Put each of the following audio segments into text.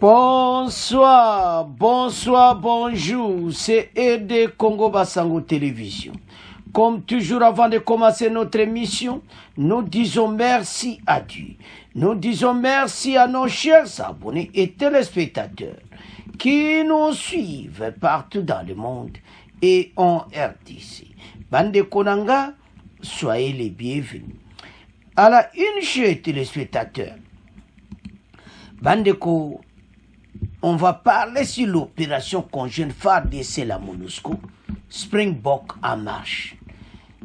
Bonsoir, bonsoir, bonjour, c'est ED Congo Basango Télévision. Comme toujours avant de commencer notre émission, nous disons merci à Dieu. Nous disons merci à nos chers abonnés et téléspectateurs qui nous suivent partout dans le monde et en RDC. Bande Konanga, soyez les bienvenus. À la une, chers téléspectateurs, Bandeko, on va parler sur l'opération conjointe FARDC la MONUSCO, Springbok en marche.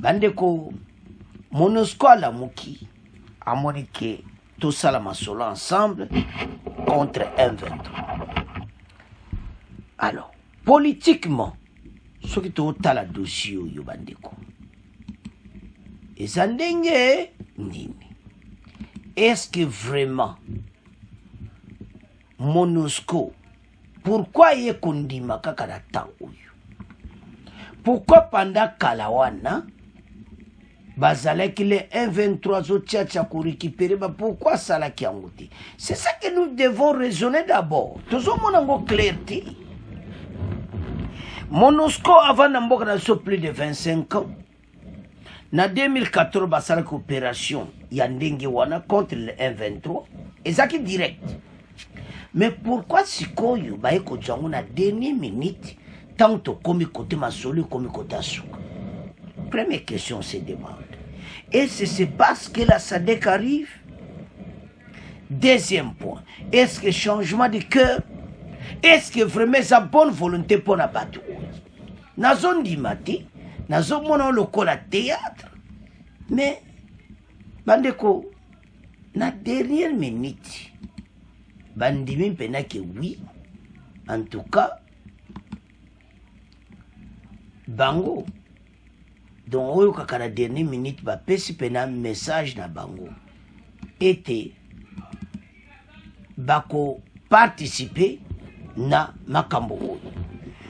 Bandeko, MONUSCO à la Mouki, à Monique, tout ça la masolo ensemble contre M23. Alors, politiquement, ce qui est à la dossier, Bandeko. Et ça n'est nini. Est-ce que vraiment MONUSCO, pourquoi il y a kondima kakala tanguyu? Pourquoi pendant Kalawana, bazalaki les 1-23 autres tchatcha pour récupérer, pourquoi ça la qui a monté? C'est ça que nous devons raisonner d'abord. Tout le monde a clarté. MONUSCO avant d'embarquer sur plus de 25 ans. En 2014, basalaki opération Yandenge Wana contre le 1-23. Et ça qui est direct. Mais pourquoi si Koyo baeko django na dernière minute tant que komi côté masoli komi côté asuka? Première question se demande. Est-ce que c'est parce que la SADC arrive? Deuxième point. Est-ce que changement de cœur? Est-ce que vraiment sa bonne volonté pour la battre? Na zone di mati, na zone mono lokola théâtre. Mais bandeko na dernière minute bandimi pena que oui, en tout cas, bango. Donc, au cas la dernière minute, ba pesi pena message na bango était bako participer na makambo.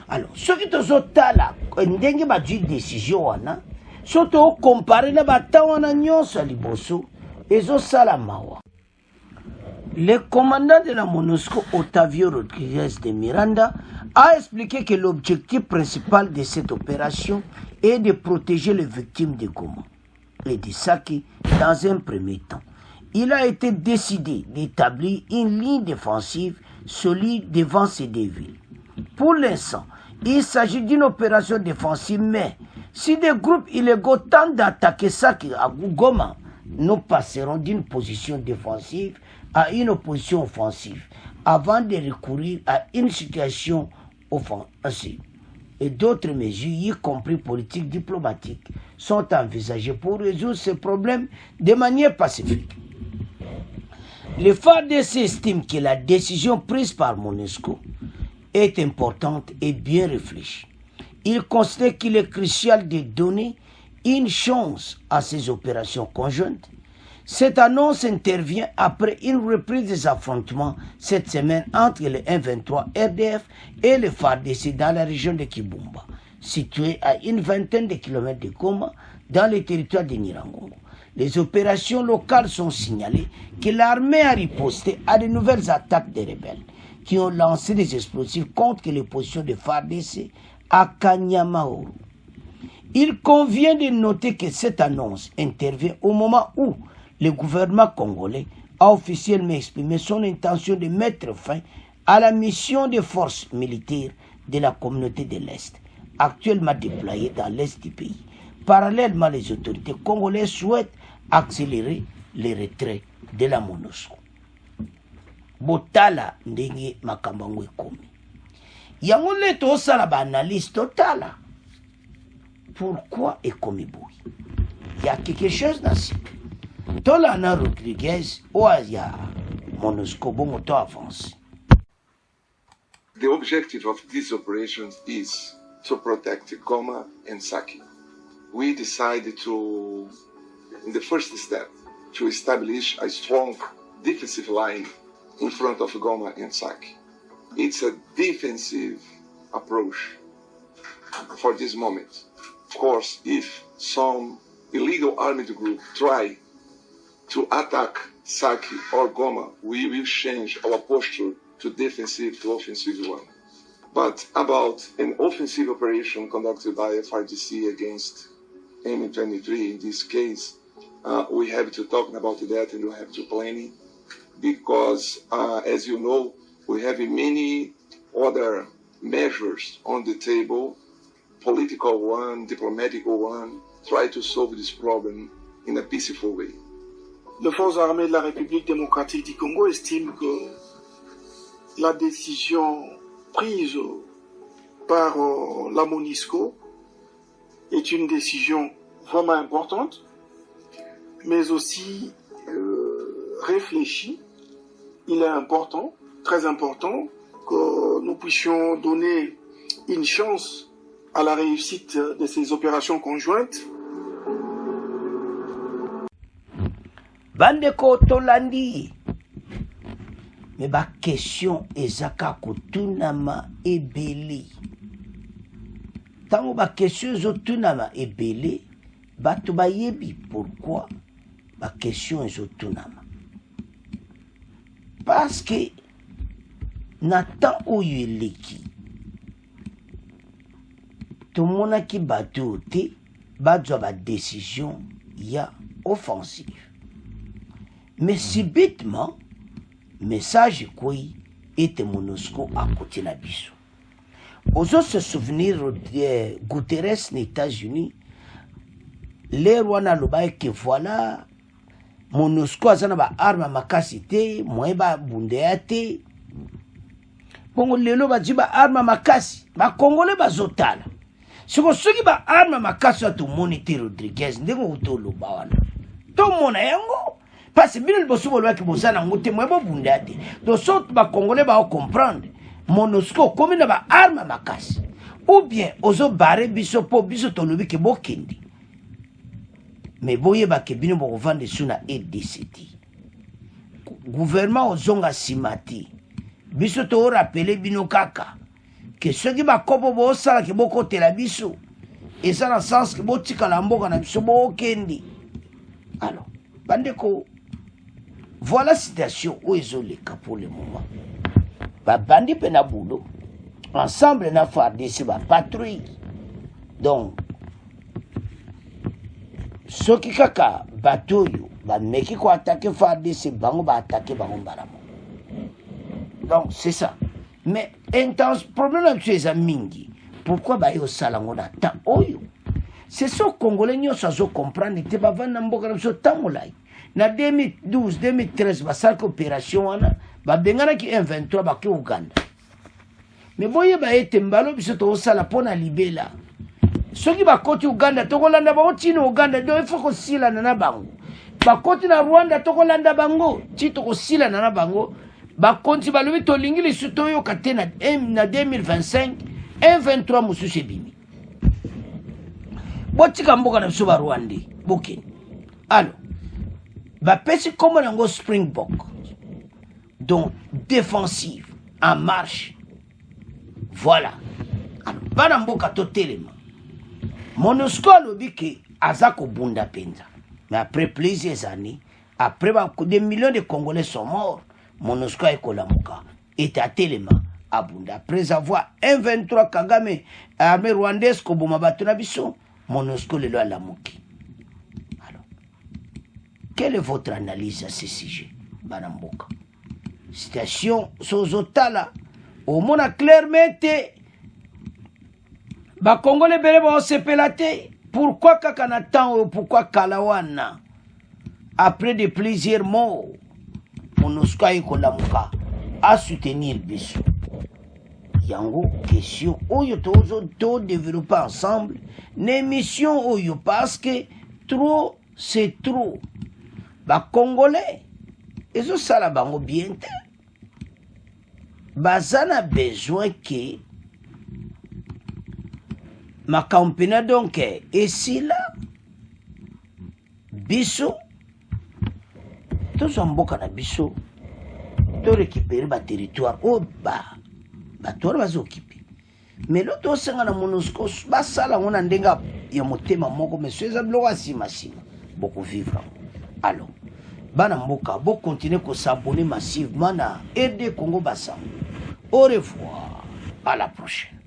Alors, ce qui te zota là, ndenge ba du décision wana, surtout comparé na bata wana nyonso liboso, ezo sala mawa. Le commandant de la MONUSCO, Otavio Rodriguez de Miranda, a expliqué que l'objectif principal de cette opération est de protéger les victimes de Goma et de Sake dans un premier temps. Il a été décidé d'établir une ligne défensive solide devant ces deux villes. Pour l'instant, il s'agit d'une opération défensive, mais si des groupes illégaux tentent d'attaquer Sake à Goma, nous passerons d'une position défensive à une opposition offensive avant de recourir à une situation offensive. Et d'autres mesures, y compris politiques, diplomatiques, sont envisagées pour résoudre ces problèmes de manière pacifique. Le FARDC estime que la décision prise par MONUSCO est importante et bien réfléchie. Il considère qu'il est crucial de donner une chance à ces opérations conjointes. Cette annonce intervient après une reprise des affrontements cette semaine entre le M23 RDF et le FARDC dans la région de Kibumba, située à une vingtaine de kilomètres de Goma, dans le territoire de Nyiragongo. Les opérations locales sont signalées que l'armée a riposté à de nouvelles attaques des rebelles qui ont lancé des explosifs contre les positions de FARDC à Kanyamaoru. Il convient de noter que cette annonce intervient au moment où le gouvernement congolais a officiellement exprimé son intention de mettre fin à la mission des forces militaires de la communauté de l'Est, actuellement déployée dans l'Est du pays. Parallèlement, les autorités congolaises souhaitent accélérer le retrait de la MONUSCO. Botala ndenge makambango ekomi. Yango le tosala ba analyse totala. Pourquoi ekomi boui? Il y a quelque chose dans ce pays. Tolana Rodriguez ou Aya MONUSCO bongoto avance. The objective of these operations is to protect Goma and Sake. We decided to, in the first step, to establish a strong defensive line in front of Goma and Sake. It's a defensive approach for this moment. Of course, if some illegal armed group try to attack Sake or Goma, we will change our posture to defensive to offensive one. But about an offensive operation conducted by FRDC against M23 in this case, we have to talk about that and we have to plan it because, as you know, we have many other measures on the table, political one, diplomatic one, try to solve this problem in a peaceful way. Les forces armées de la République démocratique du Congo estiment que la décision prise par la MONUSCO est une décision vraiment importante, mais aussi réfléchie. Il est important, très important, que nous puissions donner une chance à la réussite de ces opérations conjointes. Bandeko tolandi mais ba question ezaka kotunama ebele tango ba question ezotunama ebele bato bayebi pourquoi ba question ezotunama parce que na temps oyo eleki tomonaki bato te bazwa ba décision ya offensive. Mais subitement, message quoi était MONUSCO à côté de biso. Oso se souvenir de Guterres aux États-Unis, les rois na loba que voilà MONUSCO azana ba arme makasi te, moye ba bundea te. Bongo lelo ba jiba arme makasi, ba Congolais bazotala. Siko soki ba arme makasi to monite Rodriguez ndengo utolo ba wana. To mona yango parce que bien le bosso bolwa ki bosana ngote moye ba bundea te. Do so ba Congolais ba comprendre. MONUSCO comme na ba arme makasi. Ou bien ozo bare biso po biso to lobi ke bokindi. Mais boye ba ke bino bo vendre suna EDCT. Gouvernement ozonga simati. Biso to rappeler bino kaka que ceux qui ba kobo bo sala ke boko tela biso. Et ça dans le sens que botika la mboka na biso bo kendi. Alors, bandeko voilà la situation où ils ont les cas pour le moment. Ba bandi pena boulot. Ensemble na FARDC ba patrouille. Donc ce qui kaka bateau yo ba meki ko attaquer FARDC bango ba attaquer bango mbalamo. Donc c'est ça. Mais intense problème c'est ça mingi. Pourquoi ba yo salango na ta oyo? C'est ce Congolais nyoso azo comprendre te ba vana mboka na so tamolai. Na 2012 2013 ba sa opération wana ba bengana ki M23 ba ki Uganda. Mais boye ba ete mbalo biso to sala pona libela. Soki ba koti Uganda to kolanda ba otino Uganda do il faut ko sila na bango. Ba koti na Rwanda to kolanda bango, ti to ko sila na bango. Ba konti ba lobi to lingi li suto yo katena na 2025 M23 mususu bimi. Botika mboka na biso ba Rwanda bokini. Alors ba pesi comme nango Springbok. Donc défensive en marche. Voilà. Alors bana mboka to telema. MONUSCO lobi ke azako bunda penza. Mais après plusieurs années, après des millions de Congolais sont morts, MONUSCO est kolamuka. Et à telema à bunda. Après avoir M23 Kagame armée rwandaise ko boma batuna biso, MONUSCO le loi lamuki. Alors, quelle est votre analyse à ce sujet, bana mboka? Situation sozotala au mona clairement ba Congolais bele ba sepelate. Pourquoi kakanatan pourquoi kalawana après de plusieurs morts MONUSCO ikolamuka à soutenir biso yango question oyo to développer ensemble une mission oyo parce que trop c'est trop ba Congolais ezo sala bango bien te bazana besoin que ma campagne donc et si là biso tous en boka na biso to récupérer ba territoire au bas ba to ba occuper mais l'autre senga na MONUSCO ba sala ngona ndenga ya motema moko monsieur za bloka sima beaucoup vivre. Alors bana mboka bo continuer ko s'abonner massivement na RD Congo Basango. Au revoir, à la prochaine.